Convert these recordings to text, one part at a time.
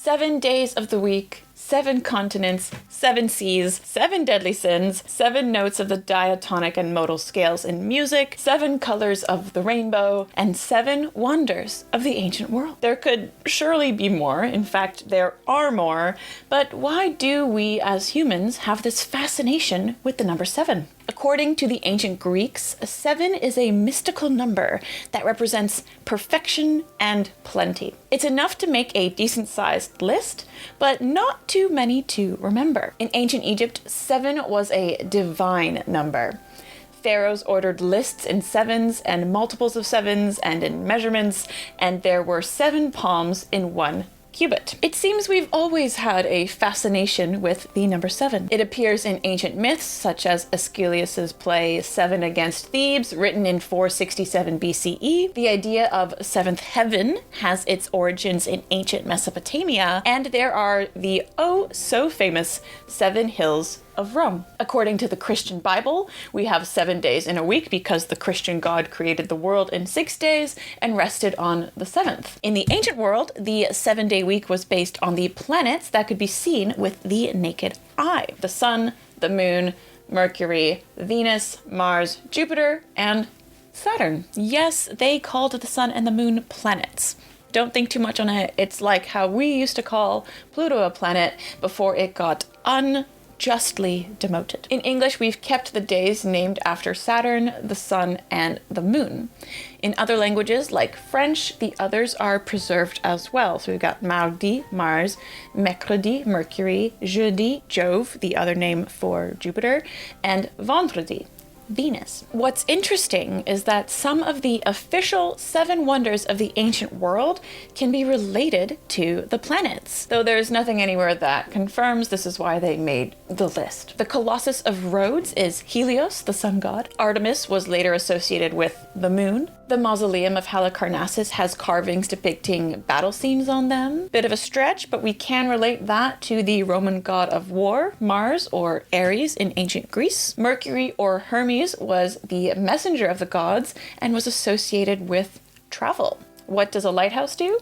7 days of the week, 7 continents, 7 seas, 7 deadly sins, 7 notes of the diatonic and modal scales in music, 7 colors of the rainbow, and 7 wonders of the ancient world. There could surely be more. In fact, there are more. But why do we as humans have this fascination with the number 7? According to the ancient Greeks, 7 is a mystical number that represents perfection and plenty. It's enough to make a decent-sized list, but not too many to remember. In ancient Egypt, 7 was a divine number. Pharaohs ordered lists in 7s and multiples of 7s and in measurements, and there were 7 palms in 1 cubit. It seems we've always had a fascination with the number 7. It appears in ancient myths such as Aeschylus's play 7 Against Thebes, written in 467 BCE. The idea of seventh heaven has its origins in ancient Mesopotamia, and there are the oh-so-famous 7 hills of Rome. According to the Christian Bible, we have 7 days in a week because the Christian God created the world in 6 days and rested on the 7th. In the ancient world, the 7-day week was based on the planets that could be seen with the naked eye. The sun, the moon, Mercury, Venus, Mars, Jupiter, and Saturn. Yes, they called the sun and the moon planets. Don't think too much on it. It's like how we used to call Pluto a planet before it got justly demoted. In English, we've kept the days named after Saturn, the Sun, and the Moon. In other languages, like French, the others are preserved as well. So we've got mardi, Mars, mercredi, Mercury, jeudi, Jove, the other name for Jupiter, and vendredi, Venus. What's interesting is that some of the official 7 wonders of the ancient world can be related to the planets, though there's nothing anywhere that confirms this is why they made the list. The Colossus of Rhodes is Helios, the sun god. Artemis was later associated with the moon. The Mausoleum of Halicarnassus has carvings depicting battle scenes on them. Bit of a stretch, but we can relate that to the Roman god of war, Mars, or Ares in ancient Greece. Mercury, or Hermes, was the messenger of the gods and was associated with travel. What does a lighthouse do?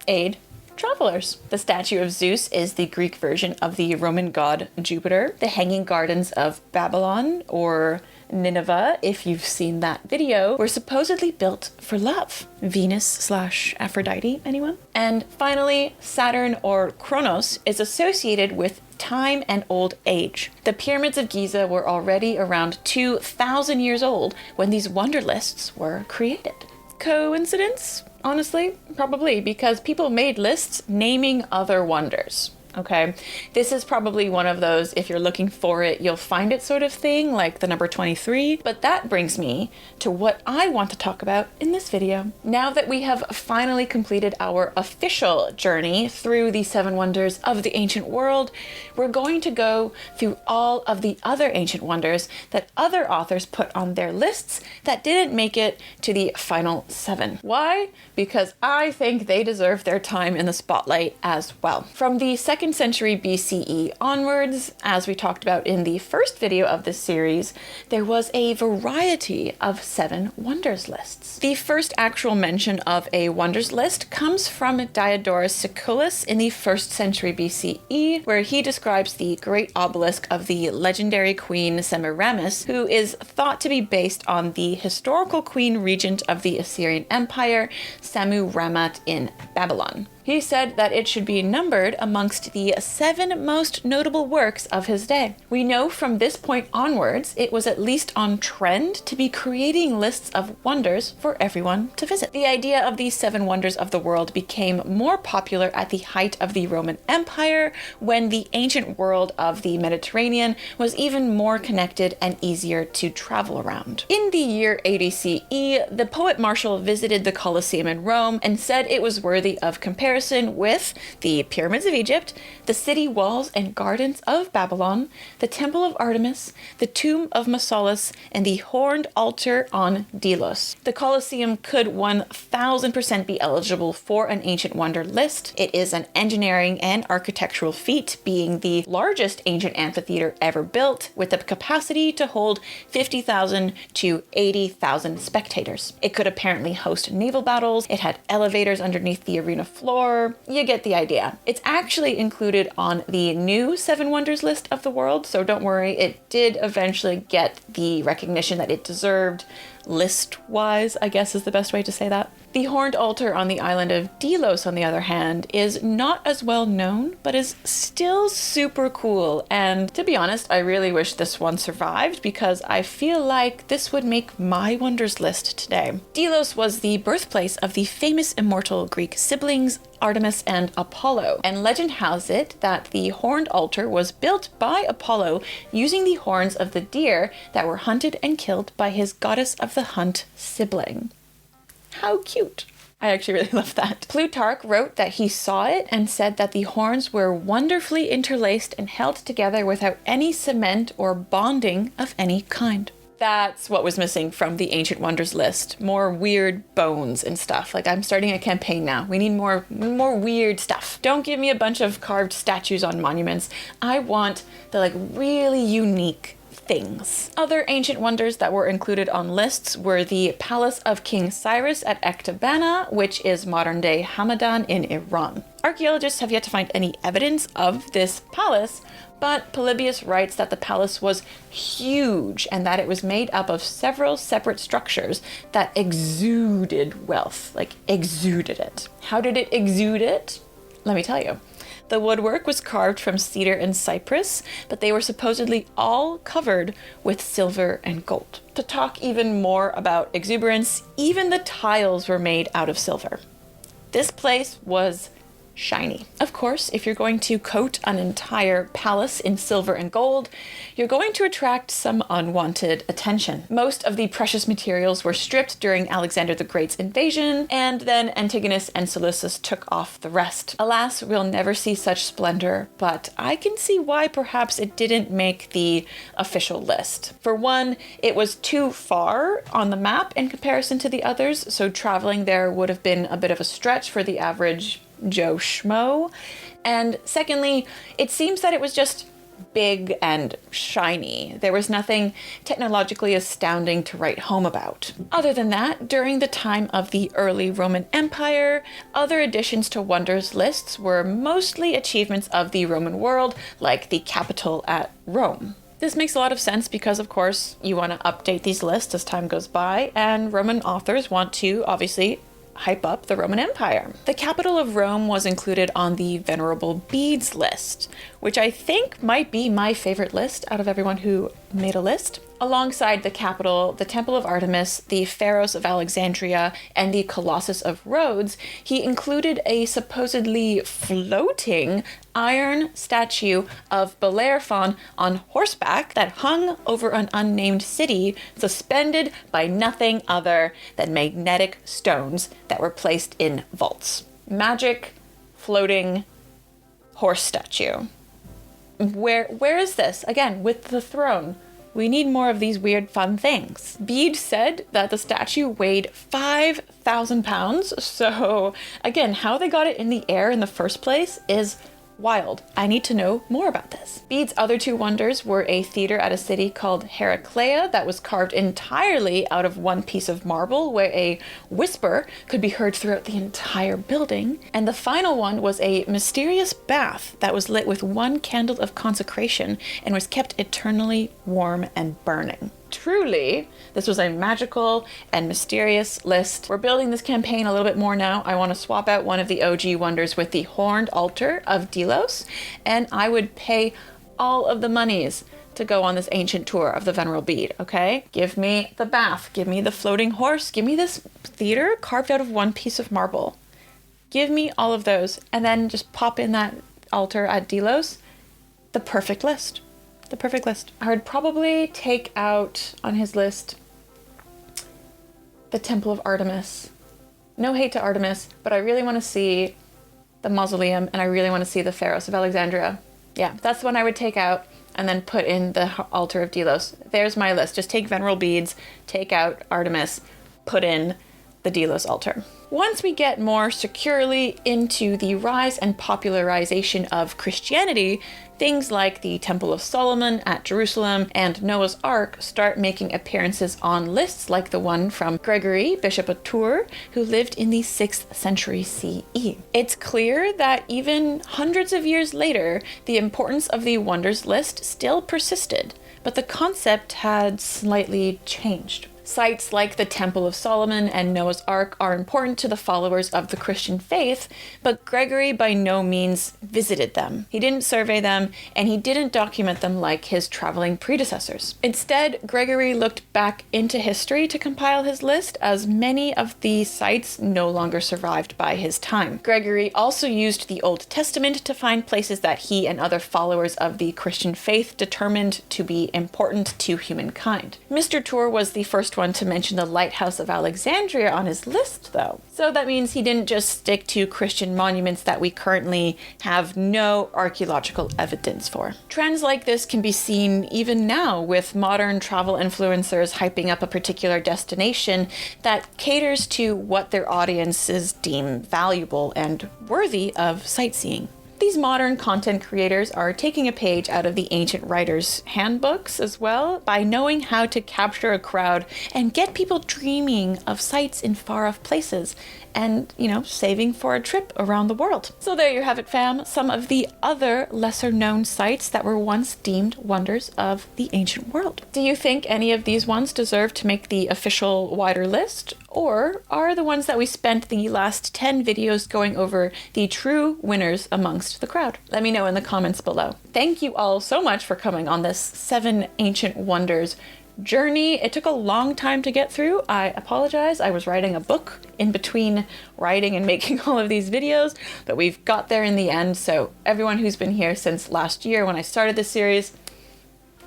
Aid travelers. The statue of Zeus is the Greek version of the Roman god Jupiter. The Hanging Gardens of Babylon, or Nineveh, if you've seen that video, were supposedly built for love. Venus/Aphrodite, anyone? And finally, Saturn, or Kronos, is associated with time and old age. The Pyramids of Giza were already around 2,000 years old when these wonder lists were created. Coincidence? Honestly, probably, because people made lists naming other wonders. Okay, this is probably one of those, if you're looking for it, you'll find it sort of thing, like the number 23. But that brings me to what I want to talk about in this video. Now that we have finally completed our official journey through the 7 wonders of the ancient world, we're going to go through all of the other ancient wonders that other authors put on their lists that didn't make it to the final 7. Why? Because I think they deserve their time in the spotlight as well. From the 2nd century BCE onwards, as we talked about in the first video of this series, there was a variety of 7 wonders lists. The first actual mention of a wonders list comes from Diodorus Siculus in the 1st century BCE, where he describes the great obelisk of the legendary queen Semiramis, who is thought to be based on the historical queen regent of the Assyrian Empire, Samu Ramat in Babylon. He said that it should be numbered amongst the 7 most notable works of his day. We know from this point onwards, it was at least on trend to be creating lists of wonders for everyone to visit. The idea of these 7 wonders of the world became more popular at the height of the Roman Empire, when the ancient world of the Mediterranean was even more connected and easier to travel around. In the year 80 CE, the poet Martial visited the Colosseum in Rome and said it was worthy of comparison with the Pyramids of Egypt, the city walls and gardens of Babylon, the Temple of Artemis, the tomb of Mausolus, and the horned altar on Delos. The Colosseum could 1000% be eligible for an ancient wonder list. It is an engineering and architectural feat, being the largest ancient amphitheater ever built, with the capacity to hold 50,000 to 80,000 spectators. It could apparently host naval battles. It had elevators underneath the arena floor, before. You get the idea. It's actually included on the new Seven Wonders list of the world, so don't worry, it did eventually get the recognition that it deserved. List-wise, I guess is the best way to say that. The horned altar on the island of Delos, on the other hand, is not as well known, but is still super cool. And to be honest, I really wish this one survived because I feel like this would make my wonders list today. Delos was the birthplace of the famous immortal Greek siblings Artemis and Apollo, and legend has it that the horned altar was built by Apollo using the horns of the deer that were hunted and killed by his goddess of the hunt sibling. How cute. I actually really love that. Plutarch wrote that he saw it and said that the horns were wonderfully interlaced and held together without any cement or bonding of any kind. That's what was missing from the Ancient Wonders list. More weird bones and stuff. Like, I'm starting a campaign now. We need more weird stuff. Don't give me a bunch of carved statues on monuments. I want the, like, really unique things. Other ancient wonders that were included on lists were the Palace of King Cyrus at Ecbatana, which is modern-day Hamadan in Iran. Archaeologists have yet to find any evidence of this palace, but Polybius writes that the palace was huge and that it was made up of several separate structures that exuded wealth, like exuded it. How did it exude it? Let me tell you. The woodwork was carved from cedar and cypress, but they were supposedly all covered with silver and gold. To talk even more about exuberance, even the tiles were made out of silver. This place was shiny. Of course, if you're going to coat an entire palace in silver and gold, you're going to attract some unwanted attention. Most of the precious materials were stripped during Alexander the Great's invasion, and then Antigonus and Seleucus took off the rest. Alas, we'll never see such splendor, but I can see why perhaps it didn't make the official list. For one, it was too far on the map in comparison to the others, so traveling there would have been a bit of a stretch for the average Joe Schmo. And secondly, it seems that it was just big and shiny. There was nothing technologically astounding to write home about. Other than that, during the time of the early Roman Empire, other additions to wonders lists were mostly achievements of the Roman world, like the Capitol at Rome. This makes a lot of sense because, of course, you want to update these lists as time goes by, and Roman authors want to, obviously, hype up the Roman Empire. The capital of Rome was included on the Venerable Beads list, which I think might be my favorite list out of everyone who made a list. Alongside the capital, the Temple of Artemis, the Pharaohs of Alexandria, and the Colossus of Rhodes, he included a supposedly floating iron statue of Bellerophon on horseback that hung over an unnamed city, suspended by nothing other than magnetic stones that were placed in vaults. Magic floating horse statue. Where is this? Again, with the throne. We need more of these weird fun things. Bede said that the statue weighed 5,000 pounds. So again, how they got it in the air in the first place is wild. I need to know more about this. Bede's other two wonders were a theater at a city called Heraclea that was carved entirely out of one piece of marble where a whisper could be heard throughout the entire building. And the final one was a mysterious bath that was lit with one candle of consecration and was kept eternally warm and burning. Truly, this was a magical and mysterious list. We're building this campaign a little bit more now. I want to swap out one of the OG wonders with the horned altar of Delos, and I would pay all of the monies to go on this ancient tour of the Venerable Bede, okay? Give me the bath, give me the floating horse, give me this theater carved out of one piece of marble. Give me all of those, and then just pop in that altar at Delos. The perfect list. The perfect list. I would probably take out on his list the Temple of Artemis. No hate to Artemis, but I really want to see the Mausoleum and I really want to see the Pharaohs of Alexandria. Yeah, that's the one I would take out and then put in the altar of Delos. There's my list. Just take Venerable Beads, take out Artemis, put in the Delos altar. Once we get more securely into the rise and popularization of Christianity, things like the Temple of Solomon at Jerusalem and Noah's Ark start making appearances on lists like the one from Gregory, Bishop of Tours, who lived in the 6th century CE. It's clear that even hundreds of years later, the importance of the wonders list still persisted, but the concept had slightly changed. Sites like the Temple of Solomon and Noah's Ark are important to the followers of the Christian faith, but Gregory by no means visited them. He didn't survey them, and he didn't document them like his traveling predecessors. Instead, Gregory looked back into history to compile his list, as many of the sites no longer survived by his time. Gregory also used the Old Testament to find places that he and other followers of the Christian faith determined to be important to humankind. Mr. Tour was the first one to mention the Lighthouse of Alexandria on his list, though. So that means he didn't just stick to Christian monuments that we currently have no archaeological evidence for. Trends like this can be seen even now with modern travel influencers hyping up a particular destination that caters to what their audiences deem valuable and worthy of sightseeing. These modern content creators are taking a page out of the ancient writers' handbooks as well by knowing how to capture a crowd and get people dreaming of sights in far-off places and, saving for a trip around the world. So there you have it, fam. Some of the other lesser-known sites that were once deemed wonders of the ancient world. Do you think any of these ones deserve to make the official wider list? Or are the ones that we spent the last 10 videos going over the true winners amongst the crowd? Let me know in the comments below. Thank you all so much for coming on this 7 ancient wonders journey. It took a long time to get through. I apologize. I was writing a book in between writing and making all of these videos, but we've got there in the end. So everyone who's been here since last year when I started this series,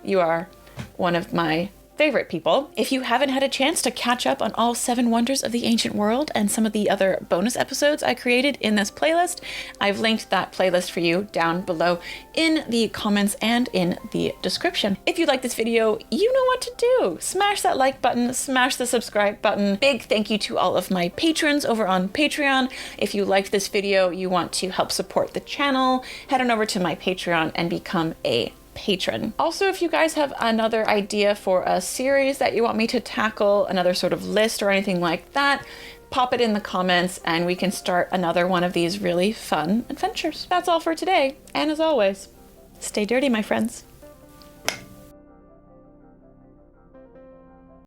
you are one of my favorite people. If you haven't had a chance to catch up on all 7 wonders of the ancient world and some of the other bonus episodes I created in this playlist, I've linked that playlist for you down below in the comments and in the description. If you like this video, you know what to do. Smash that like button, smash the subscribe button. Big thank you to all of my patrons over on Patreon. If you liked this video, you want to help support the channel, head on over to my Patreon and become a patron. Also, if you guys have another idea for a series that you want me to tackle, another sort of list or anything like that, pop it in the comments and we can start another one of these really fun adventures. That's all for today, and as always, stay dirty, my friends.